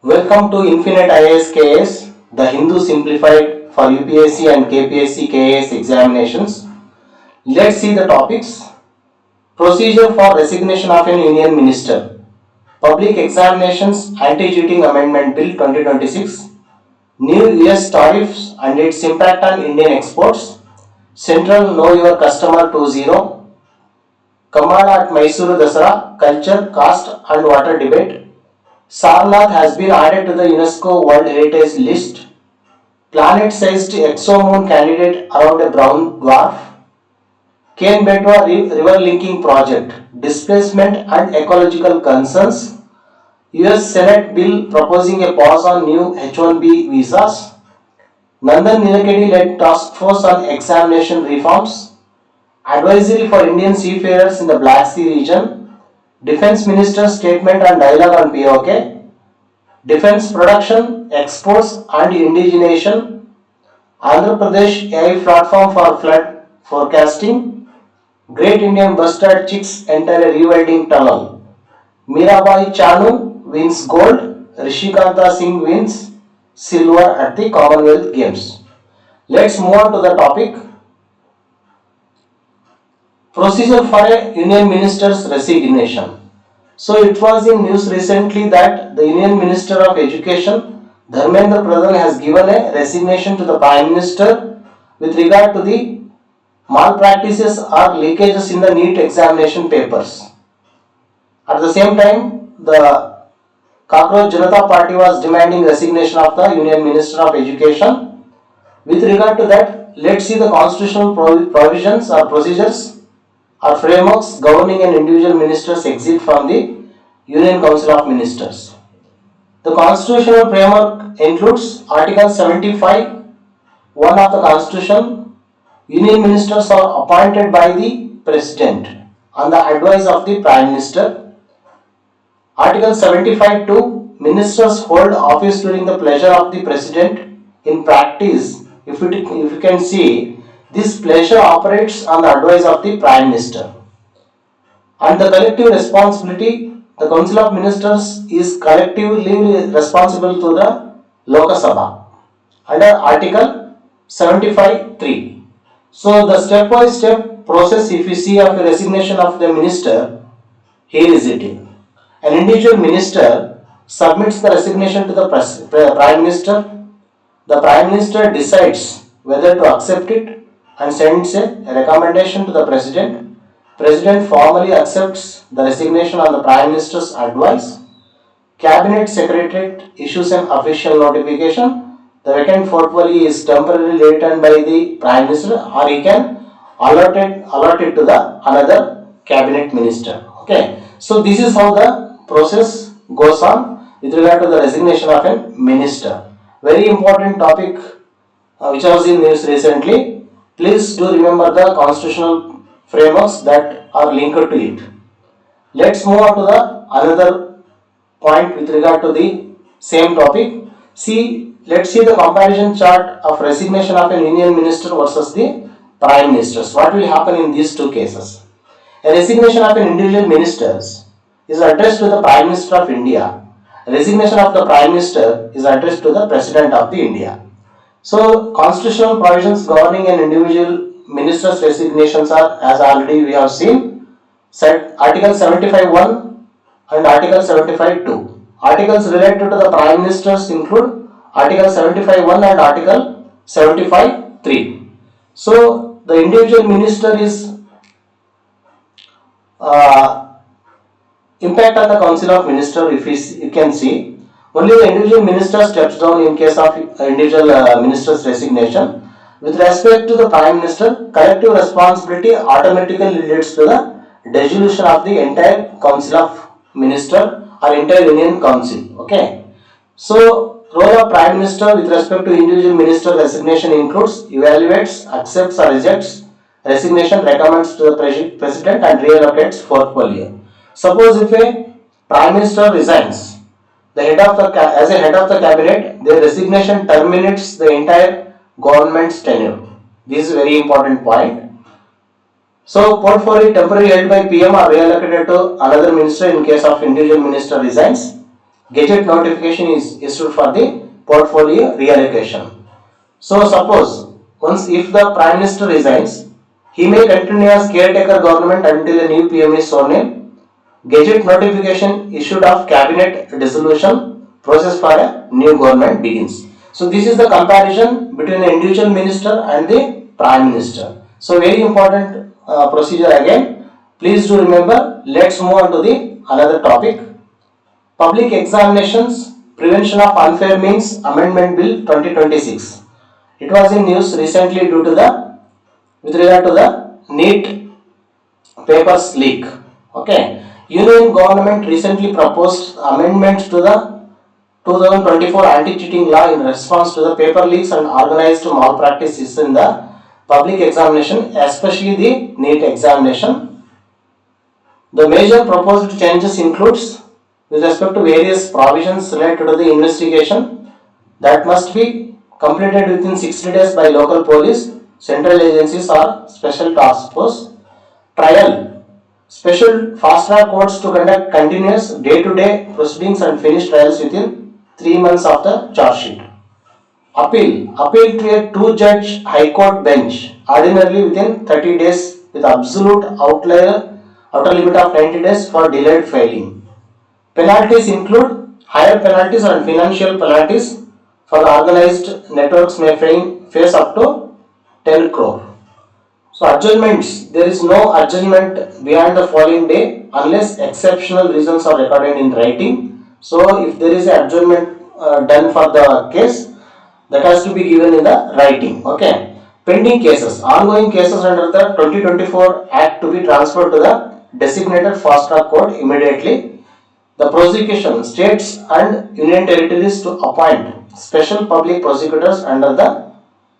Welcome to Infinite IAS KS, the Hindu simplified for UPSC and KPSC KAS examinations. Let's see the topics. Procedure for resignation of an Union Minister. Public Examinations Anti-Cheating Amendment Bill 2026. New US tariffs and its impact on Indian exports. Central Know Your Customer 2.0. Kambala at Mysuru Dasara, Culture, Caste and Water Debate. Sarnath has been added to the UNESCO World Heritage List. Planet-sized exomoon candidate around a brown dwarf. Ken-Betwa river linking project. Displacement and ecological concerns. US Senate bill proposing a pause on new H-1B visas. Nandan Nilekani-led task force on examination reforms. Advisory for Indian seafarers in the Black Sea region. Defense Minister's statement and dialogue on POK. Defense production, exports and indigenation. Andhra Pradesh AI platform for flood forecasting. Great Indian Bustard chicks enter a rewilding tunnel. Mirabai Chanu wins gold. Rishikanta Singh wins silver at the Commonwealth Games. Let's move on to the topic. Procedure for a Union Minister's resignation. So it was in news recently that the Union Minister of Education, Dharmendra Pradhan, has given a resignation to the Prime Minister with regard to the malpractices or leakages in the NEET examination papers. At the same time, the Cockroach Janata Party was demanding resignation of the Union Minister of Education. With regard to that, let's see the constitutional provisions or procedures or frameworks governing an individual minister's exit from the Union Council of Ministers. The constitutional framework includes Article 75, 1 of the Constitution. Union ministers are appointed by the President on the advice of the Prime Minister. Article 75, 2. Ministers hold office during the pleasure of the President. In practice, if you can see, this pleasure operates on the advice of the Prime Minister. And the collective responsibility, the Council of Ministers is collectively responsible to the Lok Sabha under Article 75.3. So the step-by-step process, if you see, of the resignation of the minister, here is it. An individual minister submits the resignation to the Prime Minister. The Prime Minister decides whether to accept it and sends a recommendation to the President. President formally accepts the resignation on the Prime Minister's advice. Cabinet Secretariat issues an official notification. The vacant portfolio is temporarily returned by the Prime Minister, or he can allot it to the another Cabinet Minister. Okay. So this is how the process goes on with regard to the resignation of a minister. Very important topic which was in news recently. Please do remember the constitutional frameworks that are linked to it. Let's move on to the another point with regard to the same topic. Let's see the comparison chart of resignation of an Union Minister versus the Prime Ministers. What will happen in these two cases? A resignation of an individual minister is addressed to the Prime Minister of India. A resignation of the Prime Minister is addressed to the President of the India. So, constitutional provisions governing an individual minister's resignations are, as already we have seen, Article 75.1 and Article 75.2. Articles related to the Prime Ministers include Article 75.1 and Article 75.3. So, the individual minister is impact on the Council of Ministers, if you can see. Only the individual minister steps down in case of individual minister's resignation. With respect to the Prime Minister, collective responsibility automatically leads to the dissolution of the entire Council of Ministers or entire Union Council. Okay. So, role of Prime Minister with respect to individual minister resignation includes evaluates, accepts or rejects resignation, recommends to the President and reallocates portfolio. Suppose if a Prime Minister resigns, as a head of the cabinet, their resignation terminates the entire government's tenure. This is a very important point. So, portfolio temporarily held by PM are reallocated to another minister in case of individual minister resigns. Gazette notification is issued for the portfolio reallocation. So suppose once if the Prime Minister resigns, he may continue as caretaker government until a new PM is sworn in. Gazette notification issued of cabinet dissolution process for a new government begins. So this is the comparison between the individual minister and the Prime Minister. So very important procedure again. Please do remember. Let's move on to the another topic. Public Examinations Prevention of Unfair Means Amendment Bill 2026. It was in news recently due to the with regard to the NEET papers leak. Okay, Union government recently proposed amendments to the 2024 anti-cheating law in response to the paper leaks and organized malpractices in the public examination, especially the NEET examination. The major proposed changes includes with respect to various provisions related to the investigation that must be completed within 60 days by local police, central agencies or special task force. Trial. Special fast track courts to conduct continuous day-to-day proceedings and finish trials within 3 months of the charge sheet. Appeal. Appeal to a two-judge High Court bench ordinarily within 30 days with absolute outer limit of 90 days for delayed filing. Penalties include higher penalties and financial penalties for the organized networks may face up to 10 crore. So adjournments, there is no adjournment beyond the following day unless exceptional reasons are recorded in writing. So if there is an adjournment done for the case, that has to be given in the writing. Okay. Pending cases, ongoing cases under the 2024 Act to be transferred to the designated fast track court immediately. The prosecution, states and union territories to appoint special public prosecutors under the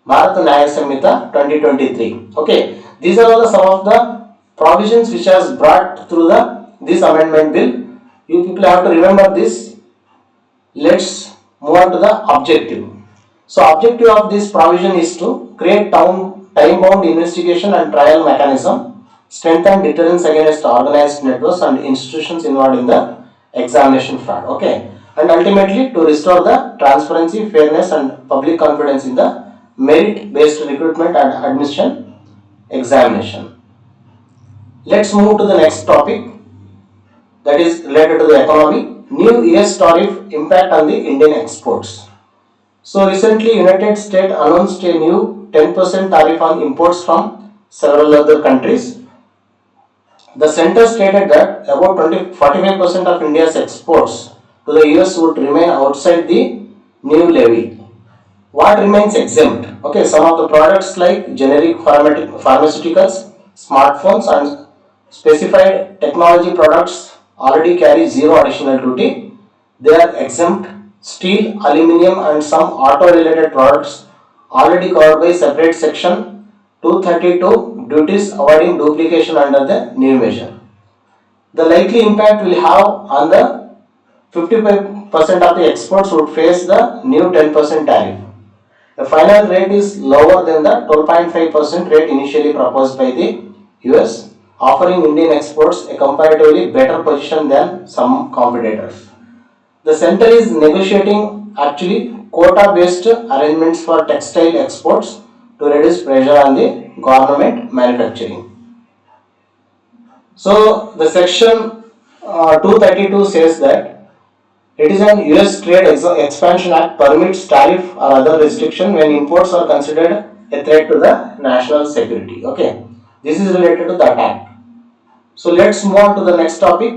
Bharat Nyaya Samhita 2023. Okay, these are all some of the provisions which has brought through this amendment bill. You people have to remember this. Let's move on to the objective. So objective of this provision is to create time-bound investigation and trial mechanism, strengthen deterrence against organized networks and institutions involved in the examination fraud. Okay, and ultimately to restore the transparency, fairness and public confidence in the merit-based recruitment and admission examination. Let's move to the next topic, that is related to the economy. New US tariff impact on the Indian exports. So recently United States announced a new 10% tariff on imports from several other countries. The center stated that about 45% of India's exports to the US would remain outside the new levy. What remains exempt? Okay, some of the products like generic pharmaceuticals, smartphones and specified technology products already carry zero additional duty. They are exempt. Steel, aluminium and some auto-related products already covered by separate section 232 duties avoiding duplication under the new measure. The likely impact will have on the 55% of the exports would face the new 10% tariff. The final rate is lower than the 12.5% rate initially proposed by the US, offering Indian exports a comparatively better position than some competitors. The center is negotiating actually quota-based arrangements for textile exports to reduce pressure on the government manufacturing. So the section 232 says that it is an US Trade Expansion Act permits tariff or other restriction when imports are considered a threat to the national security. Okay, this is related to that act. So let's move on to the next topic.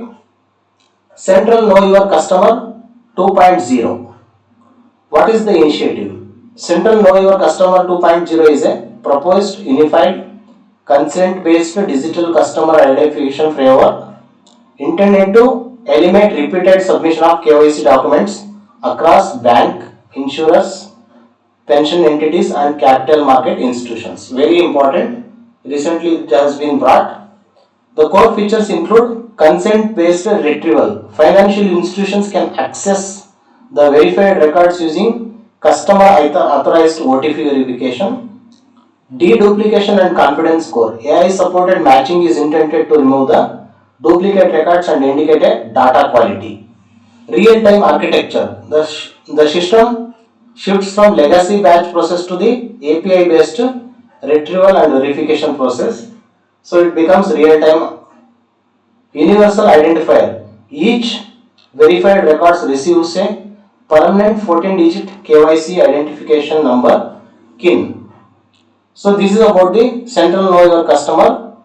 Central Know Your Customer 2.0. What is the initiative? Central Know Your Customer 2.0 is a proposed unified consent-based digital customer identification framework intended to eliminate repeated submission of KYC documents across bank, insurers, pension entities and capital market institutions. Very important. Recently it has been brought. The core features include consent-based retrieval. Financial institutions can access the verified records using customer authorized OTP verification. Deduplication and confidence score. AI-supported matching is intended to remove the duplicate records and indicate a data quality. Real-time architecture. The system shifts from legacy batch process to the API-based retrieval and verification process. So it becomes real-time universal identifier. Each verified records receives a permanent 14-digit KYC identification number KIN. So this is about the Central Know Your Customer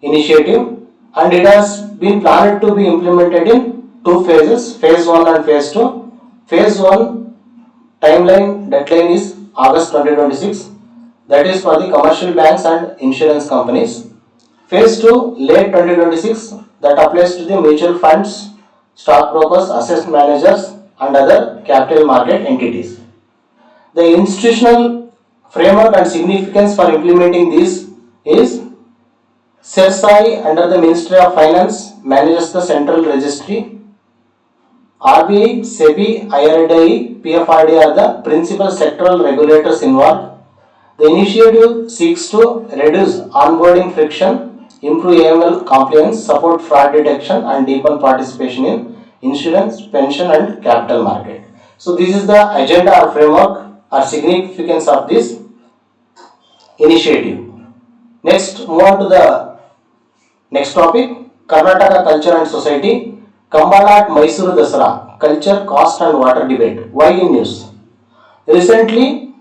initiative, and it has been planned to be implemented in two phases, phase 1 and phase 2. Phase 1 timeline deadline is August 2026, that is for the commercial banks and insurance companies. Phase 2 late 2026, that applies to the mutual funds, stockbrokers, asset managers and other capital market entities. The institutional framework and significance for implementing this is CERSAI under the Ministry of Finance manages the central registry. RBI, SEBI, IRDAI, PFRD are the principal sectoral regulators involved. The initiative seeks to reduce onboarding friction, improve AML compliance, support fraud detection and deepen participation in insurance, pension and capital market. So this is the agenda or framework or significance of this initiative. Next, move on to the next topic, Karnataka culture and society. Kambala at Mysuru Dasara, culture, cost and water debate. Why in news? Recently,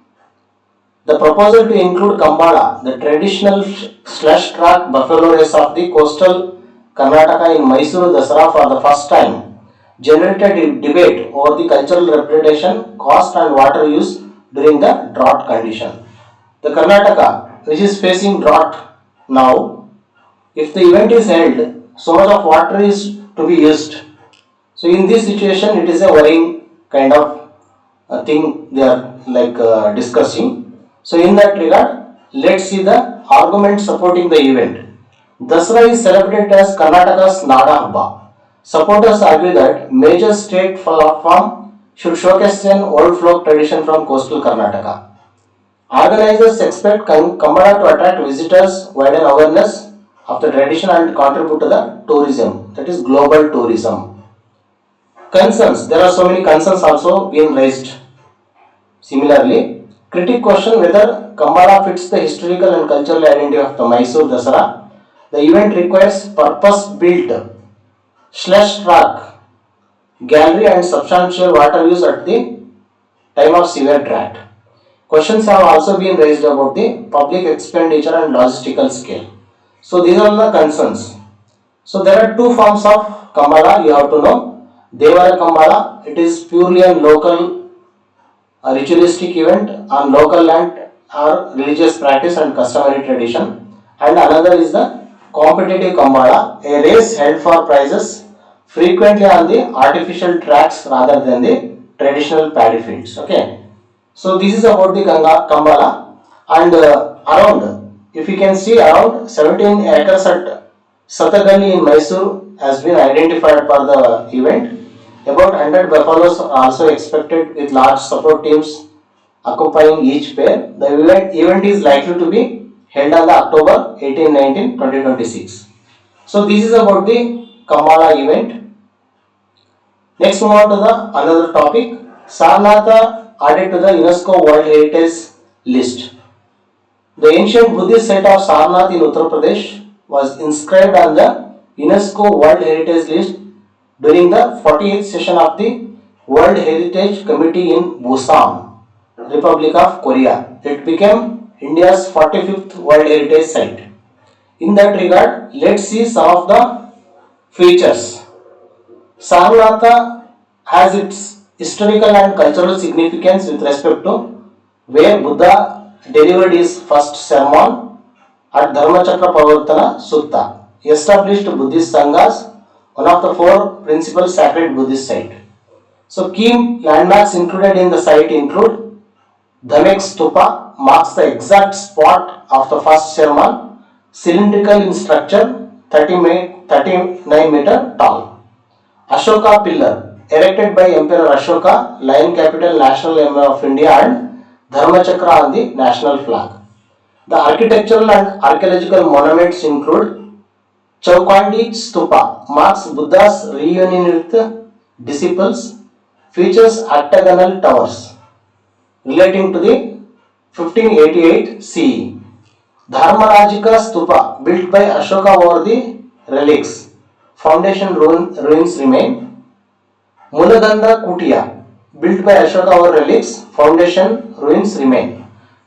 the proposal to include Kambala, the traditional slush track buffalo race of the coastal Karnataka in Mysuru Dasara for the first time, generated a debate over the cultural reputation, cost and water use during the drought condition. The Karnataka, which is facing drought now, if the event is held, so much of water is to be used. So in this situation, it is a worrying kind of thing they are discussing. So in that regard, let's see the argument supporting the event. Dasara is celebrated as Karnataka's Nada Habba. Supporters argue that major state platform should showcase an old folk tradition from coastal Karnataka. Organizers expect Kambala to attract visitors, widen awareness of the tradition and contribute to the tourism, that is global tourism. Concerns, there are so many concerns also being raised. Similarly, critic question whether Kambala fits the historical and cultural identity of the Mysore Dasara. The event requires purpose-built slush track, gallery and substantial water use at the time of severe drought. Questions have also been raised about the public expenditure and logistical scale. So these are the concerns. So there are two forms of Kambala you have to know. Devara Kambala, it is purely a local ritualistic event on local land or religious practice and customary tradition. And another is the competitive Kambala, a race held for prizes frequently on the artificial tracks rather than the traditional paddy fields. Okay. So this is about the Kambala, and around, if you can see, around 17 acres at Satagali in Mysore has been identified for the event. About 100 buffaloes are also expected with large support teams occupying each pair. The event is likely to be held on the October 18-19, 2026. So this is about the Kambala event. Next, move on to the another topic, Sarnath added to the UNESCO World Heritage List. The ancient Buddhist site of Sarnath in Uttar Pradesh was inscribed on the UNESCO World Heritage List during the 48th session of the World Heritage Committee in Busan, Republic of Korea. It became India's 45th World Heritage Site. In that regard, let's see some of the features. Sarnath has its historical and cultural significance with respect to where Buddha delivered his first sermon at Dharmachakra Pavartana Sutta, established Buddhist Sanghas, one of the four principal sacred Buddhist sites. So key landmarks included in the site include Dhamek Stupa, marks the exact spot of the first sermon, cylindrical in structure, 39 meter tall. Ashoka Pillar, erected by Emperor Ashoka, lion capital, national emblem of India and Dharmachakra on the national flag. The architectural and archaeological monuments include Chaukhandi Stupa, marks Buddha's reunion with disciples features octagonal towers relating to the 1588 CE. Dharmarajika Stupa built by Ashoka over the relics. Foundation ruins remain. Mulaganda Kutia built by Ashoka over relics. Foundation ruins remain.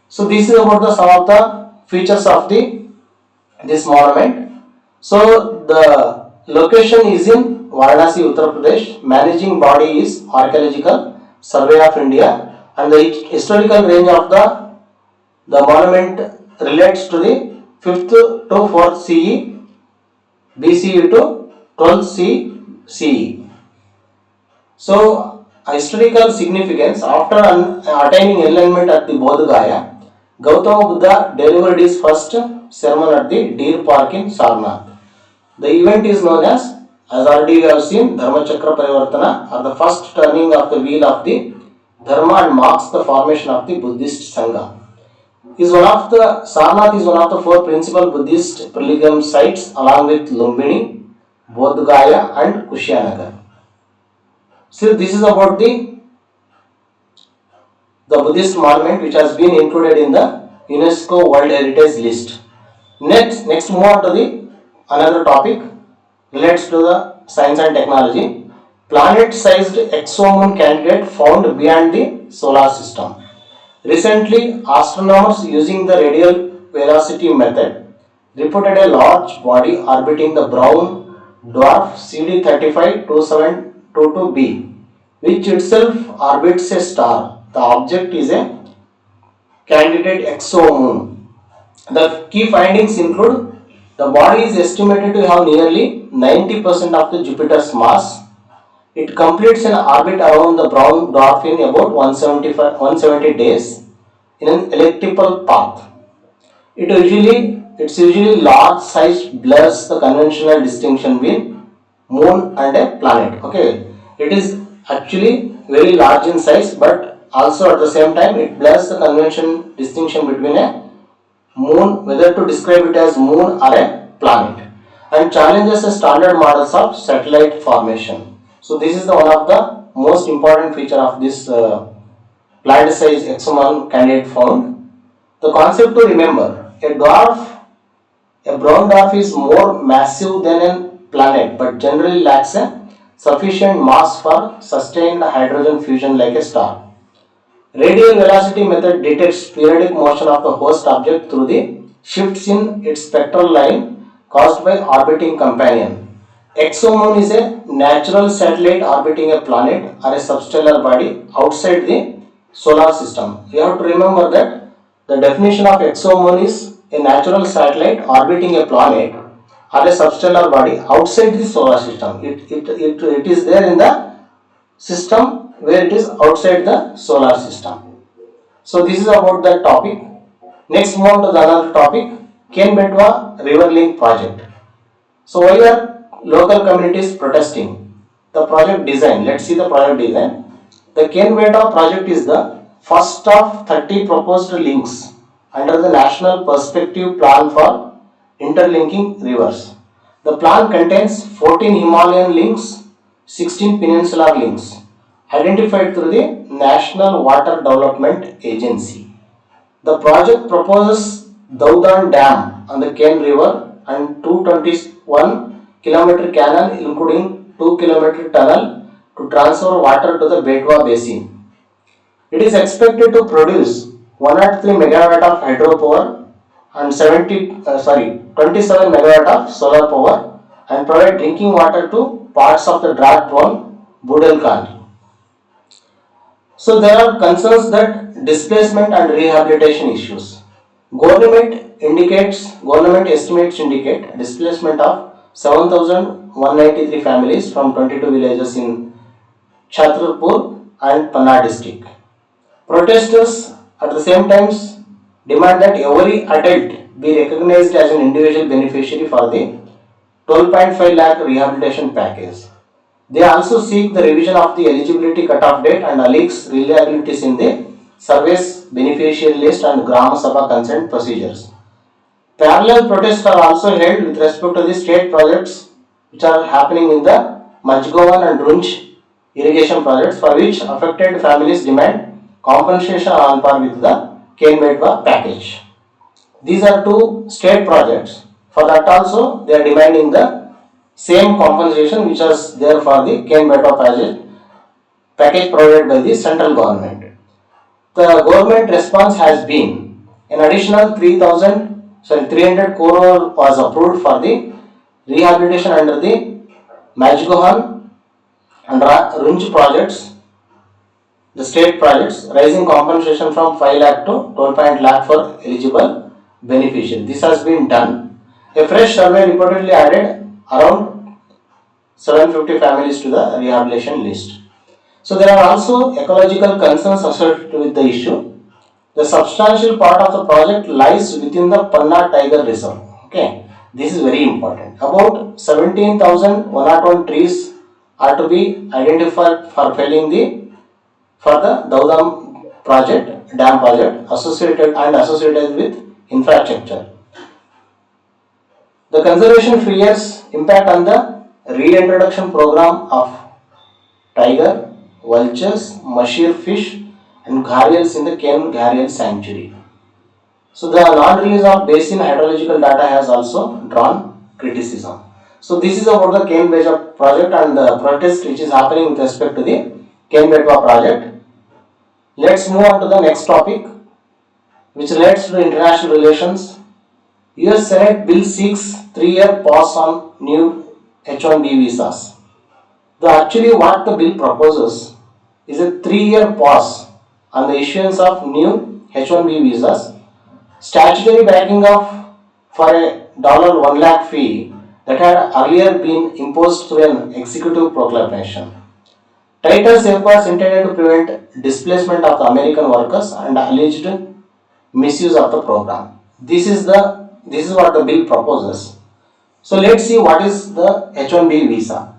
So this is about the some of the features of this monument. So the location is in Varanasi, Uttar Pradesh. Managing body is Archaeological Survey of India, and the historical range of the monument relates to the 5th to 4th CE, BCE to 12th CE. So, historical significance: after attaining enlightenment at the Bodh Gaya, Gautama Buddha delivered his first sermon at the Deer Park in Sarnath. The event is known as already we have seen, Dharmachakra Parivartana, or the first turning of the wheel of the Dharma, and marks the formation of the Buddhist Sangha. Sarnath is one of the 4 principal Buddhist pilgrim sites along with Lumbini, Bodh Gaya and Kushianagar. So this is about the Buddhist monument which has been included in the UNESCO World Heritage List. Next move on to the another topic relates to the science and technology. Planet-sized exomoon candidate found beyond the solar system. Recently, astronomers using the radial velocity method reported a large body orbiting the brown dwarf CD 352722b, which itself orbits a star. The object is a candidate exomoon. The key findings include: the body is estimated to have nearly 90% of the Jupiter's mass. It completes an orbit around the brown dwarf in about 170 days in an elliptical path. It's usually large size, blurs the conventional distinction between moon and a planet. Okay, it is actually very large in size, but also at the same time it blurs the conventional distinction between a moon, whether to describe it as moon or a planet, and challenges the standard models of satellite formation. So this is one of the most important feature of this planet-sized exomoon candidate found. The concept to remember: a brown dwarf is more massive than a planet, but generally lacks a sufficient mass for sustained hydrogen fusion like a star. Radial velocity method detects periodic motion of the host object through the shifts in its spectral line caused by orbiting companion. Exomoon is a natural satellite orbiting a planet or a substellar body outside the solar system. You have to remember that the definition of exomoon is a natural satellite orbiting a planet or a substellar body outside the solar system. It is there in the system where it is outside the solar system. So this is about that topic. Next, move on to the another topic: Ken-Betwa River Link project. So why are local communities protesting? The project design. Let's see the project design. The Ken-Betwa project is the first of 30 proposed links under the National Perspective Plan for Interlinking Rivers. The plan contains 14 Himalayan links, 16 peninsular links, identified through the National Water Development Agency. The project proposes Daudan Dam on the Ken River and 221-kilometer canal, including 2-kilometer tunnel, to transfer water to the Betwa Basin. It is expected to produce 103 megawatt of hydropower and 27 megawatt of solar power, and provide drinking water to parts of the drought-prone Budelkhand. So there are concerns that displacement and rehabilitation issues. Government estimates indicate displacement of 7,193 families from 22 villages in Chhatarpur and Panna district. Protesters at the same time demand that every adult be recognized as an individual beneficiary for the 12.5 lakh rehabilitation package. They also seek the revision of the eligibility cutoff date and alleges reliabilities in the service beneficiary list and Gram Sabha consent procedures. Parallel protests are also held with respect to the state projects which are happening in the Majgovan and Runch irrigation projects for which affected families demand compensation on par with the Ken-Betwa package. These are two state projects. For that also they are demanding the same compensation which was there for the Ken-Betwa package provided by the central government. The government response has been an additional 300 crore was approved for the rehabilitation under the Majgohan and Runch projects, the state projects, raising compensation from 5 lakh to 12 lakh for eligible beneficiaries. This has been done. A fresh survey reportedly added around 750 families to the rehabilitation list. So there are also ecological concerns associated with the issue. The substantial part of the project lies within the Panna Tiger Reserve. Okay, this is very important. About 17,101 trees are to be identified for felling for the Daudam project, dam project associated with infrastructure. The conservation fears impact on the reintroduction program of tiger, vultures, mashir fish and gharials in the Ken Gharial Sanctuary. So the non-release of basin hydrological data has also drawn criticism. So this is about the Ken-Betwa project and the protest which is happening with respect to the Ken-Betwa project. Let's move on to the next topic which relates to international relations. US Senate bill seeks 3-year pause on new H-1B visas. Actually what the bill proposes is a 3-year pause on the issuance of new H-1B visas, statutory backing of for a $1 lakh fee that had earlier been imposed through an executive proclamation. Tighter safeguards intended to prevent displacement of the American workers and alleged misuse of the program. This is what the bill proposes. So let's see what is the H-1B visa.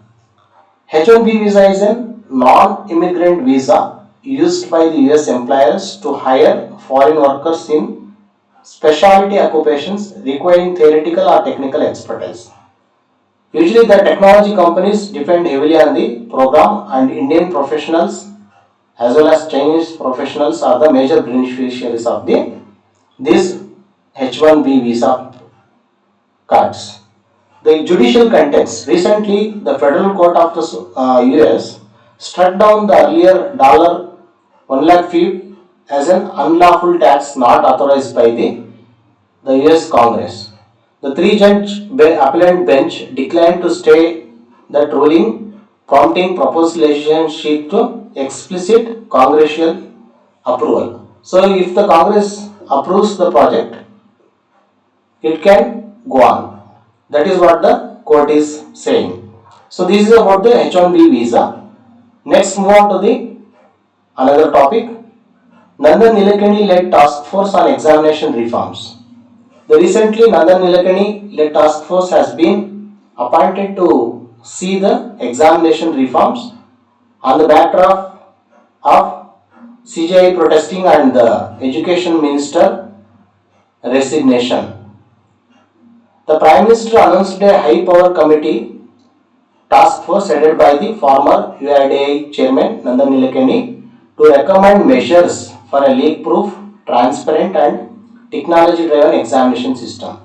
H-1B visa is a non-immigrant visa used by the US employers to hire foreign workers in specialty occupations requiring theoretical or technical expertise. Usually the technology companies depend heavily on the program and Indian professionals as well as Chinese professionals are the major beneficiaries of these H-1B visa cards. The judicial context. Recently, the Federal Court of the US struck down the earlier $1 lakh fee as an unlawful tax not authorized by the US Congress. The 3-judge appellate bench declined to stay that ruling, prompting proposed legislation seek to explicit congressional approval. So, if the Congress approves the project, it can go on. That is what the court is saying. So, this is about the H-1B visa. Next, move on to the another topic. Nandan Nilekani led task force on examination reforms. The recently Nandan Nilekani led task force has been appointed to see the examination reforms on the backdrop of CKYC protesting and the education minister resignation. The Prime Minister announced a high power committee task force headed by the former UIDAI chairman Nandan Nilekani to recommend measures for a leak-proof, transparent and technology-driven examination system.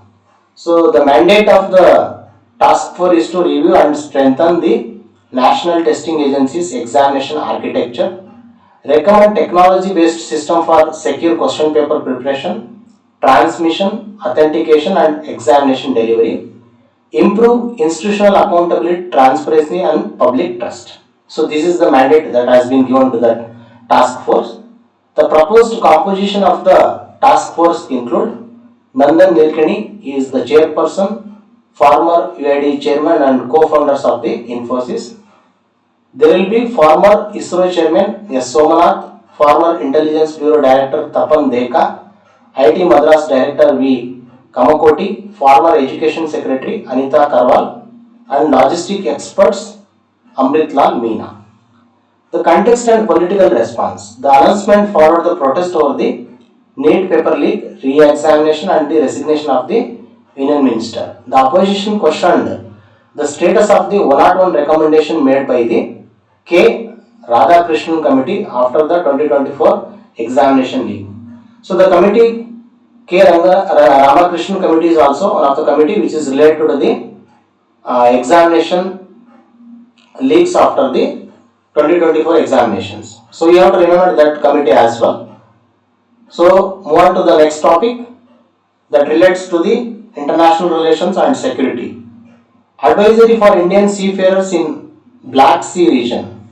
So the mandate of the task force is to review and strengthen the National Testing Agency's examination architecture, recommend technology-based system for secure question paper preparation, transmission, authentication and examination delivery, improve institutional accountability, transparency and public trust. So this is the mandate that has been given to that task force. The proposed composition of the task force include Nandan Nilekani, he is the chairperson, former UID chairman and co-founders of the Infosys. There will be former ISRO chairman S. Somanath, former Intelligence Bureau Director Tapan Deka, IT Madras Director V. Kamakoti, former Education Secretary Anita Karwal and logistic experts Amrit Lal Meena. The context and political response. The announcement followed the protest over the NEET paper leak, re-examination and the resignation of the Union Minister. The opposition questioned the status of the 101 recommendation made by the K. Radhakrishnan Committee after the 2024 examination leak. So the committee Ramakrishnan Committee is also one of the committee which is related to the examination leaks after the 2024 examinations. So you have to remember that committee as well. So move on to the next topic that relates to the international relations and security. Advisory for Indian seafarers in Black Sea region.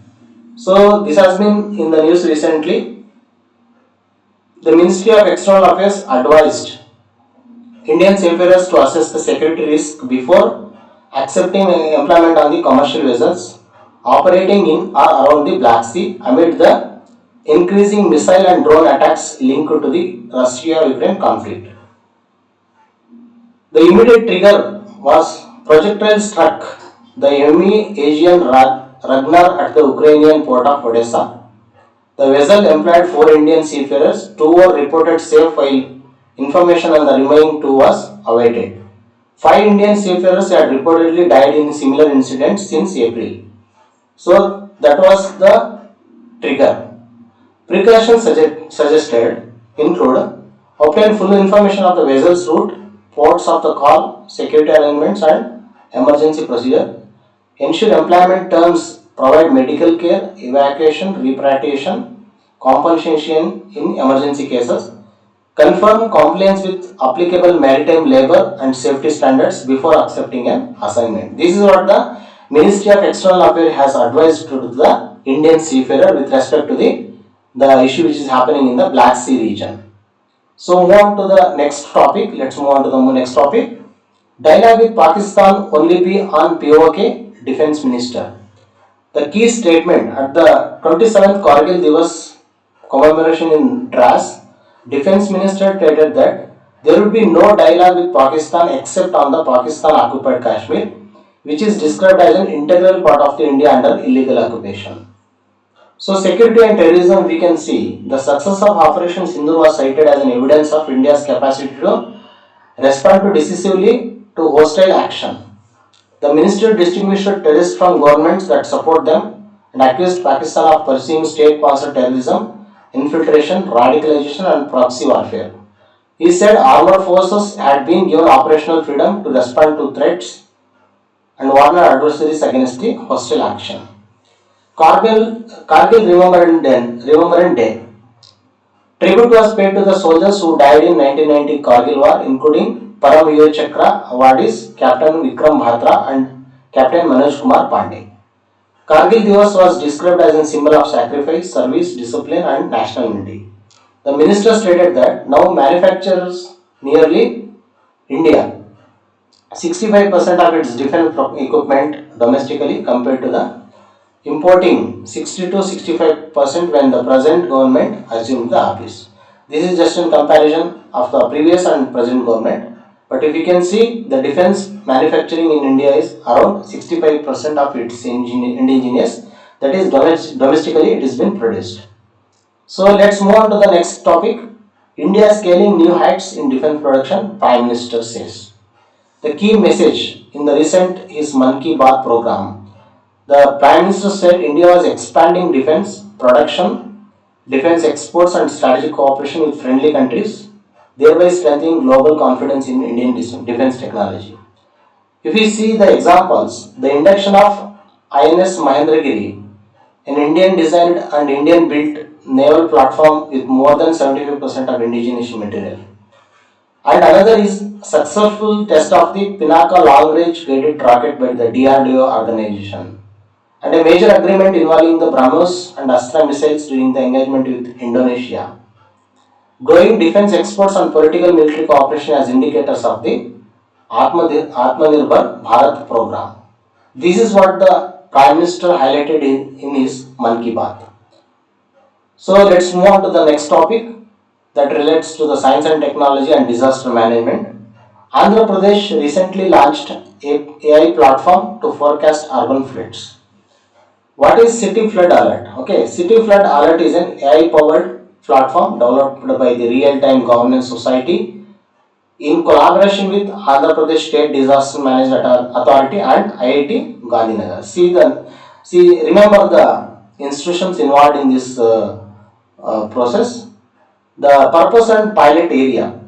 So this has been in the news recently. The Ministry of External Affairs advised Indian seafarers to assess the security risk before accepting employment on the commercial vessels operating in or around the Black Sea amid the increasing missile and drone attacks linked to the Russia-Ukraine conflict. The immediate trigger was projectile struck the MV Asian Ragnar at the Ukrainian port of Odessa. The vessel employed 4 Indian seafarers, 2 were reported safe while information on the remaining 2 was awaited. 5 Indian seafarers had reportedly died in similar incidents since April. So that was the trigger. Precautions suggested include obtain full information of the vessel's route, ports of the call, security arrangements and emergency procedure, ensure employment terms provide medical care, evacuation, repatriation, compensation in emergency cases, confirm compliance with applicable maritime labor and safety standards before accepting an assignment. This is what the Ministry of External Affairs has advised to the Indian seafarer with respect to the issue which is happening in the Black Sea region. So move on to the next topic. Let's move on to the next topic. Dialogue with Pakistan only be on POK Defence Minister. The key statement at the 27th Kargil Divas commemoration in Dras, Defence Minister stated that there would be no dialogue with Pakistan except on the Pakistan occupied Kashmir, which is described as an integral part of the India under illegal occupation. So security and terrorism, we can see the success of Operation Sindhu was cited as an evidence of India's capacity to respond decisively to hostile action. The minister distinguished terrorists from governments that support them and accused Pakistan of pursuing state-sponsored terrorism, infiltration, radicalization and proxy warfare. He said armed forces had been given operational freedom to respond to threats and warn adversaries against the hostile action. Kargil Remembrance Day. Tribute was paid to the soldiers who died in 1990 Kargil War, including Param Veer Chakra awardees Captain Vikram Bhatra and Captain Manoj Kumar Pandey. Kargil Divas was described as a symbol of sacrifice, service, discipline and national unity. The minister stated that now manufactures nearly India 65% of its defense equipment domestically compared to the importing 60 to 65% when the present government assumed the office. This is just in comparison of the previous and present government. But if you can see, the defense manufacturing in India is around 65% of its indigenous, that is domestically it has been produced. So let's move on to the next topic. India scaling new heights in defense production, Prime Minister says. The key message in the recent his Mann Ki Baat program. The Prime Minister said India was expanding defense production, defense exports and strategic cooperation with friendly countries, thereby strengthening global confidence in Indian defense technology. If we see the examples, the induction of INS Mahendragiri, an Indian designed and Indian built naval platform with more than 75% of indigenous material. And another is successful test of the Pinaka long range guided rocket by the DRDO organization. And a major agreement involving the BrahMos and Astra missiles during the engagement with Indonesia. Growing defense exports and political military cooperation as indicators of the Atmanirbhar Bharat program. This is what the Prime Minister highlighted in his Mann Ki Baat. So let's move on to the next topic that relates to the science and technology and disaster management. Andhra Pradesh recently launched a AI platform to forecast urban floods. What is City Flood Alert? Okay, City Flood Alert is an AI-powered platform developed by the Real-Time Governance Society in collaboration with Andhra Pradesh State Disaster Management Authority and IIT Gandhinagar. Remember the institutions involved in this process. The purpose and pilot area.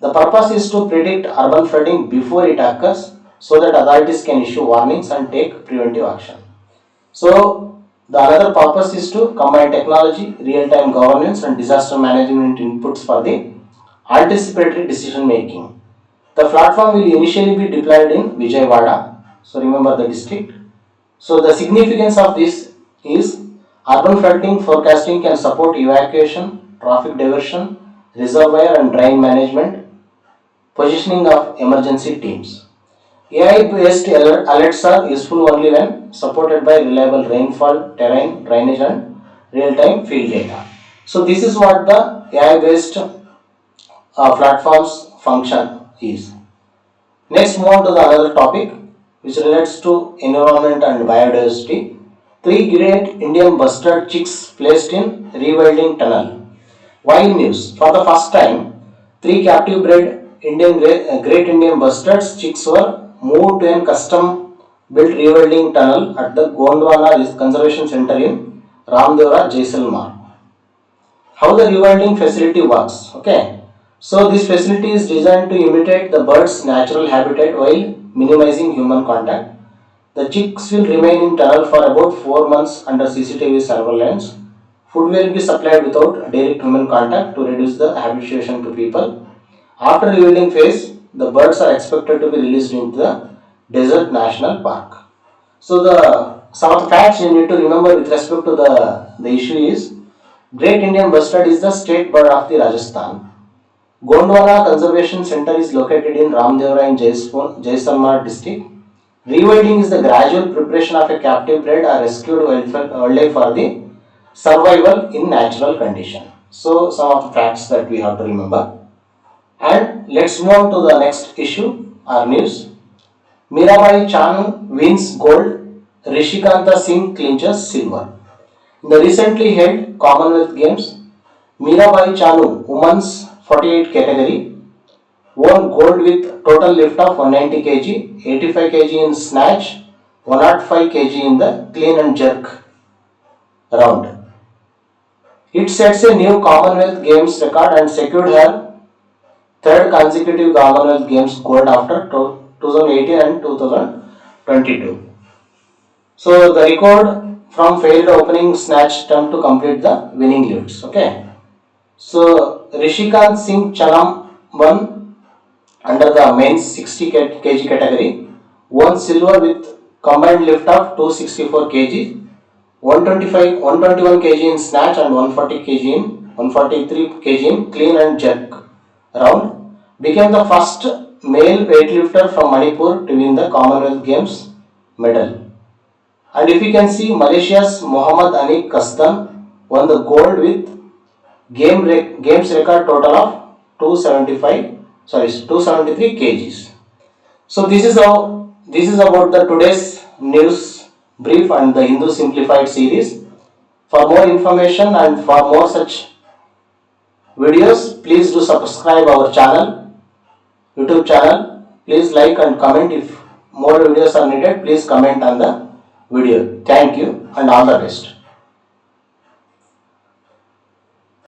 The purpose is to predict urban flooding before it occurs so that authorities can issue warnings and take preventive action. So, the another purpose is to combine technology, real-time governance and disaster management inputs for the anticipatory decision making. The platform will initially be deployed in Vijayawada. So, remember the district. So, the significance of this is urban flooding forecasting can support evacuation, traffic diversion, reservoir and drain management, positioning of emergency teams. AI-based alerts are useful only when supported by reliable rainfall, terrain, drainage and real-time field data. So this is what the AI-based platforms function is. Next, move on to the another topic which relates to environment and biodiversity. 3 great Indian Bustard chicks placed in rewilding tunnel. Wild news. For the first time, 3 captive bred Great Indian Bustards chicks were moved to a custom built rewilding tunnel at the Gondwana Conservation Center in Ramdevra, Jaisalmer. How the rewilding facility works. Okay. So this facility is designed to imitate the bird's natural habitat while minimizing human contact. The chicks will remain in tunnel for about 4 months under CCTV surveillance. Food will be supplied without direct human contact to reduce the habituation to people. After rewilding phase, the birds are expected to be released into the Desert National Park. So some of the facts you need to remember with respect to the issue is Great Indian Bustard is the state bird of the Rajasthan. Gondwana Conservation Center is located in Ramdevra in Jaisalmer district. Rewilding is the gradual preparation of a captive bred or rescued wildlife for the survival in natural condition. So some of the facts that we have to remember. And let's move on to the next issue or news. Mirabai Chanu wins gold, Rishikanta Singh clinches silver. In the recently held Commonwealth Games, Mirabai Chanu, women's 48 category, won gold with total lift of 190 kg, 85 kg in snatch, 105 kg in the clean and jerk round. It sets a new Commonwealth Games record and secured her third consecutive Commonwealth Games gold after 2018 and 2022. So the record from failed opening snatch attempt to complete the winning lifts. Okay. So Rishikant Singh Chanam won under the men's 60 kg category, won silver with combined lift of 264 kg, 121 kg in snatch and 143 kg in clean and jerk round, became the first male weightlifter from Manipur to win the Commonwealth Games medal. And if you can see, Malaysia's Muhammad Anik Kasdan won the gold with games record total of 273 kgs. So this is about the today's news brief and the Hindu Simplified series. For more information and for more such videos, please do subscribe our channel, YouTube channel. Please like and comment. If more videos are needed, please comment on the video. Thank you and all the best.